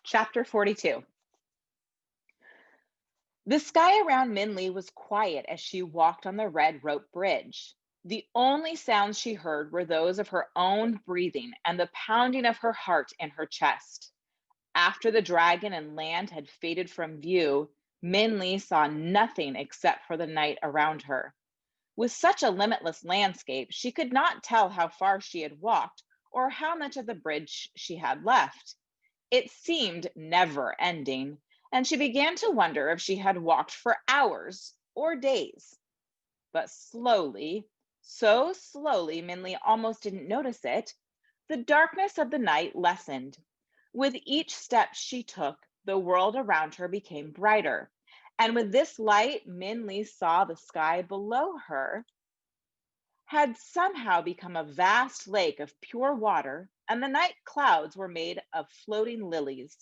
Chapter 42. The sky around Minli was quiet as she walked on the red rope bridge. The only sounds she heard were those of her own breathing and the pounding of her heart in her chest. After the dragon and land had faded from view, Minli saw nothing except for the night around her. With such a limitless landscape, she could not tell how far she had walked or how much of the bridge she had left. It seemed never ending, and she began to wonder if she had walked for hours or days. But slowly, so slowly, Minley almost didn't notice it, the darkness of the night lessened. With each step she took, the world around her became brighter. And with this light, Minley saw the sky below her had somehow become a vast lake of pure water, and the night clouds were made of floating lilies.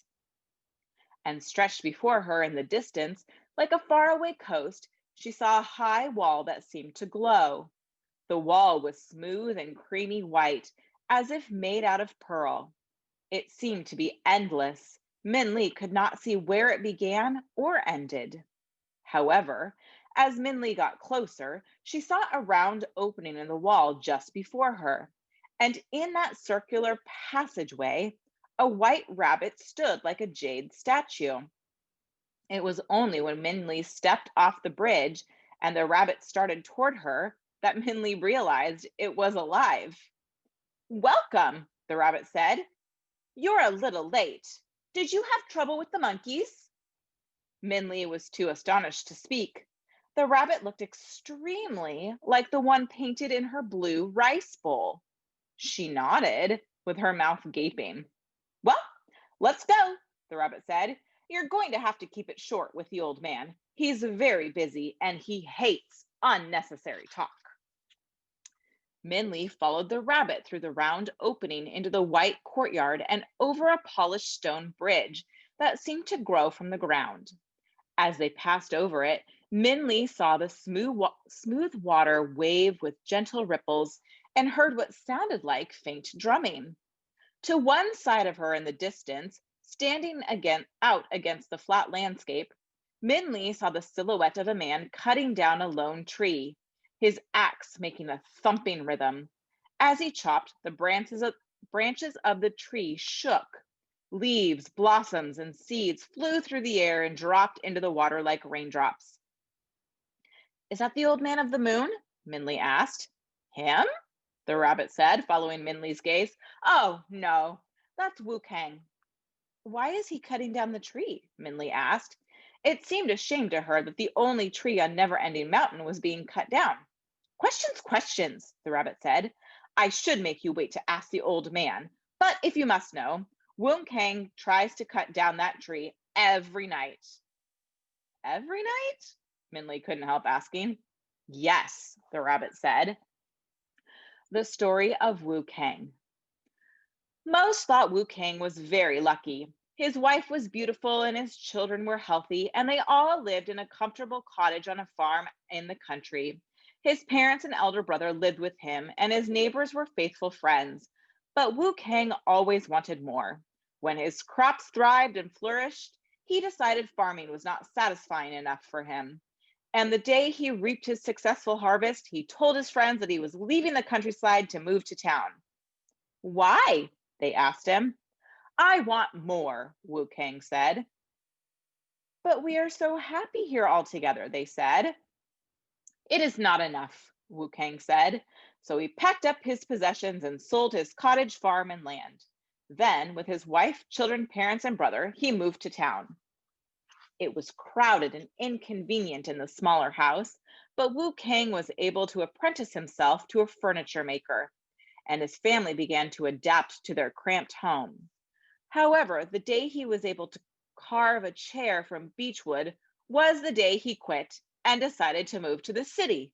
And stretched before her in the distance, like a faraway coast, she saw a high wall that seemed to glow. The wall was smooth and creamy white, as if made out of pearl. It seemed to be endless. Minli could not see where it began or ended. However, as Minli got closer, she saw a round opening in the wall just before her. And in that circular passageway, a white rabbit stood like a jade statue. It was only when Minli stepped off the bridge and the rabbit started toward her that Minli realized it was alive. "Welcome," the rabbit said. "You're a little late. Did you have trouble with the monkeys?" Minli was too astonished to speak. The rabbit looked extremely like the one painted in her blue rice bowl. She nodded, with her mouth gaping. "Well, let's go," the rabbit said. "You're going to have to keep it short with the old man. He's very busy and he hates unnecessary talk." Minli followed the rabbit through the round opening into the white courtyard and over a polished stone bridge that seemed to grow from the ground. As they passed over it, Minli saw the smooth water wave with gentle ripples and heard what sounded like faint drumming. To one side of her in the distance, standing out against the flat landscape, Minli saw the silhouette of a man cutting down a lone tree, his axe making a thumping rhythm. As he chopped, the branches of the tree shook. Leaves, blossoms, and seeds flew through the air and dropped into the water like raindrops. "Is that the old man of the moon?" Minli asked. "Him?" the rabbit said, following Minli's gaze. "Oh, no, that's Wu Kang." "Why is he cutting down the tree?" Minli asked. It seemed a shame to her that the only tree on Never Ending Mountain was being cut down. "Questions, questions," the rabbit said. "I should make you wait to ask the old man. But if you must know, Wu Kang tries to cut down that tree every night." "Every night?" Minli couldn't help asking. "Yes," the rabbit said. The story of Wu Kang. Most thought Wu Kang was very lucky. His wife was beautiful and his children were healthy, and they all lived in a comfortable cottage on a farm in the country. His parents and elder brother lived with him, and his neighbors were faithful friends. But Wu Kang always wanted more. When his crops thrived and flourished, he decided farming was not satisfying enough for him. And the day he reaped his successful harvest, he told his friends that he was leaving the countryside to move to town. "Why?" they asked him. "I want more," Wu Kang said. "But we are so happy here all together," they said. "It is not enough," Wu Kang said. So he packed up his possessions and sold his cottage, farm, and land. Then, with his wife, children, parents, and brother, he moved to town. It was crowded and inconvenient in the smaller house, but Wu Kang was able to apprentice himself to a furniture maker, and his family began to adapt to their cramped home. However, the day he was able to carve a chair from beechwood was the day he quit and decided to move to the city.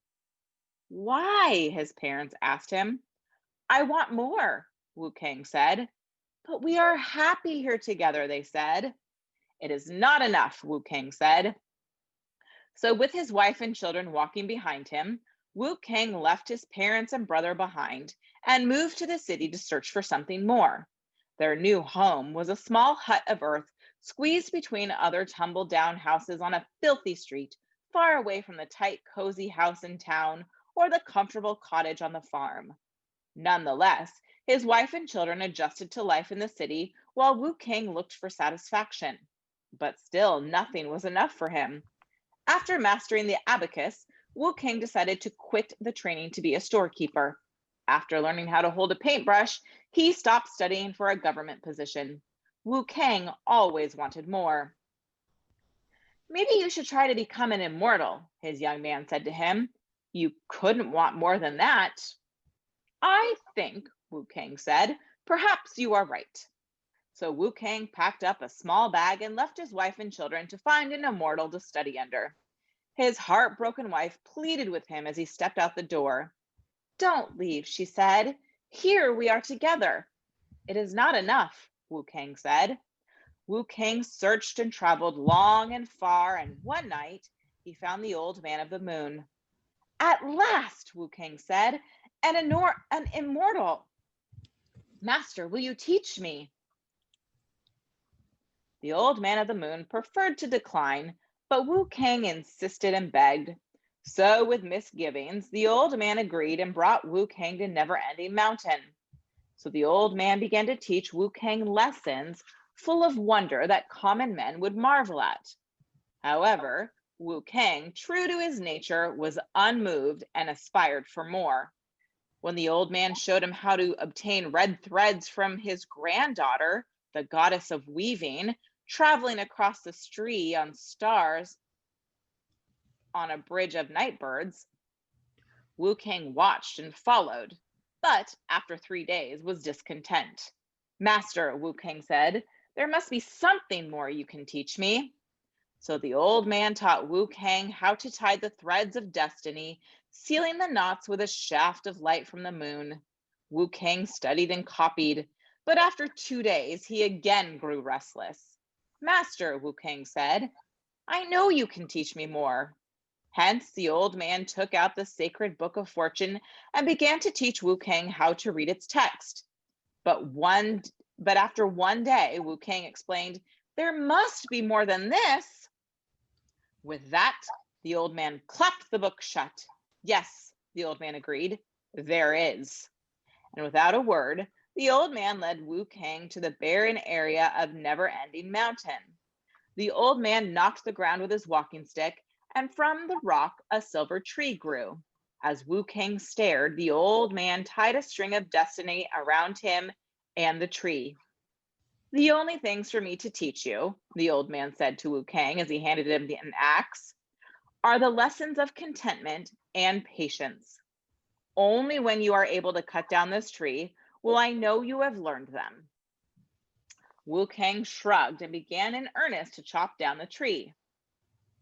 "Why?" his parents asked him. "I want more," Wu Kang said. "But we are happy here together," they said. "It is not enough," Wu Kang said. So, with his wife and children walking behind him, Wu Kang left his parents and brother behind and moved to the city to search for something more. Their new home was a small hut of earth squeezed between other tumble down houses on a filthy street, far away from the tight, cozy house in town or the comfortable cottage on the farm. Nonetheless, his wife and children adjusted to life in the city while Wu King looked for satisfaction. But still, nothing was enough for him. After mastering the abacus, Wu King decided to quit the training to be a storekeeper. After learning how to hold a paintbrush, he stopped studying for a government position. Wu Kang always wanted more. Maybe you should try to become an immortal, his young man said to him. You couldn't want more than that. I think, Wu Kang said, perhaps you are right. So Wu Kang packed up a small bag and left his wife and children to find an immortal to study under. His heartbroken wife pleaded with him as he stepped out the door. Don't leave, she said. Here we are together. It is not enough, Wu Kang said. Wu Kang searched and traveled long and far, and one night he found the old man of the moon. At last, Wu Kang said, an immortal. Master, will you teach me? The old man of the moon preferred to decline, but Wu Kang insisted and begged. So, with misgivings, the old man agreed and brought Wu Kang to Never Ending Mountain. So the old man began to teach Wu Kang lessons full of wonder that common men would marvel at. However, Wu Kang, true to his nature, was unmoved and aspired for more. When the old man showed him how to obtain red threads from his granddaughter, the goddess of weaving, traveling across the street on stars on a bridge of night birds, Wu Kang watched and followed, but after 3 days was discontent. Master, Wu Kang said, there must be something more you can teach me. So the old man taught Wu Kang how to tie the threads of destiny, sealing the knots with a shaft of light from the moon. Wu Kang studied and copied, but after 2 days, he again grew restless. Master, Wu Kang said, I know you can teach me more. Hence, the old man took out the sacred book of fortune and began to teach Wu Kang how to read its text. But after 1 day, Wu Kang explained, there must be more than this. With that, the old man clapped the book shut. Yes, the old man agreed, there is. And without a word, the old man led Wu Kang to the barren area of Never Ending Mountain. The old man knocked the ground with his walking stick, and from the rock a silver tree grew. As Wu Kang stared, the old man tied a string of destiny around him and the tree. The only things for me to teach you, the old man said to Wu Kang as he handed him an axe, are the lessons of contentment and patience. Only when you are able to cut down this tree will I know you have learned them. Wu Kang shrugged and began in earnest to chop down the tree.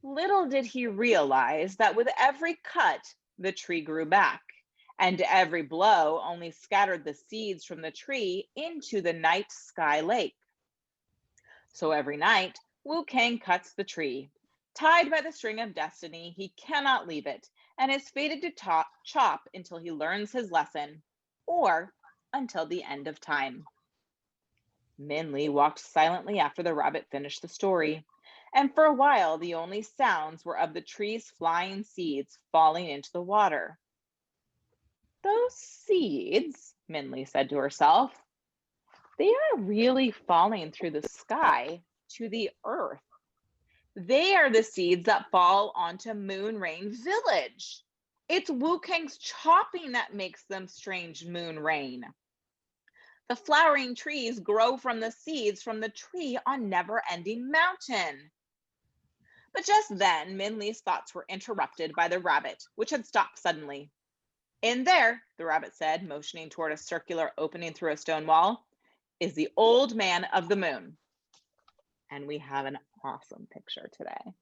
Little did he realize that with every cut, the tree grew back, and every blow only scattered the seeds from the tree into the night sky lake. So every night, Wu Kang cuts the tree. Tied by the string of destiny, he cannot leave it, and is fated to chop until he learns his lesson, or until the end of time. Min Li walked silently after the rabbit finished the story, and for a while the only sounds were of the tree's flying seeds falling into the water. Those seeds, Min Li said to herself, they are really falling through the sky to the earth. They are the seeds that fall onto Moon Rain Village. It's Wu Kang's chopping that makes them strange moon rain. The flowering trees grow from the seeds from the tree on Never Ending Mountain. But just then, Min Li's thoughts were interrupted by the rabbit, which had stopped suddenly. In there, the rabbit said, motioning toward a circular opening through a stone wall, is the old man of the moon. And we have an awesome picture today.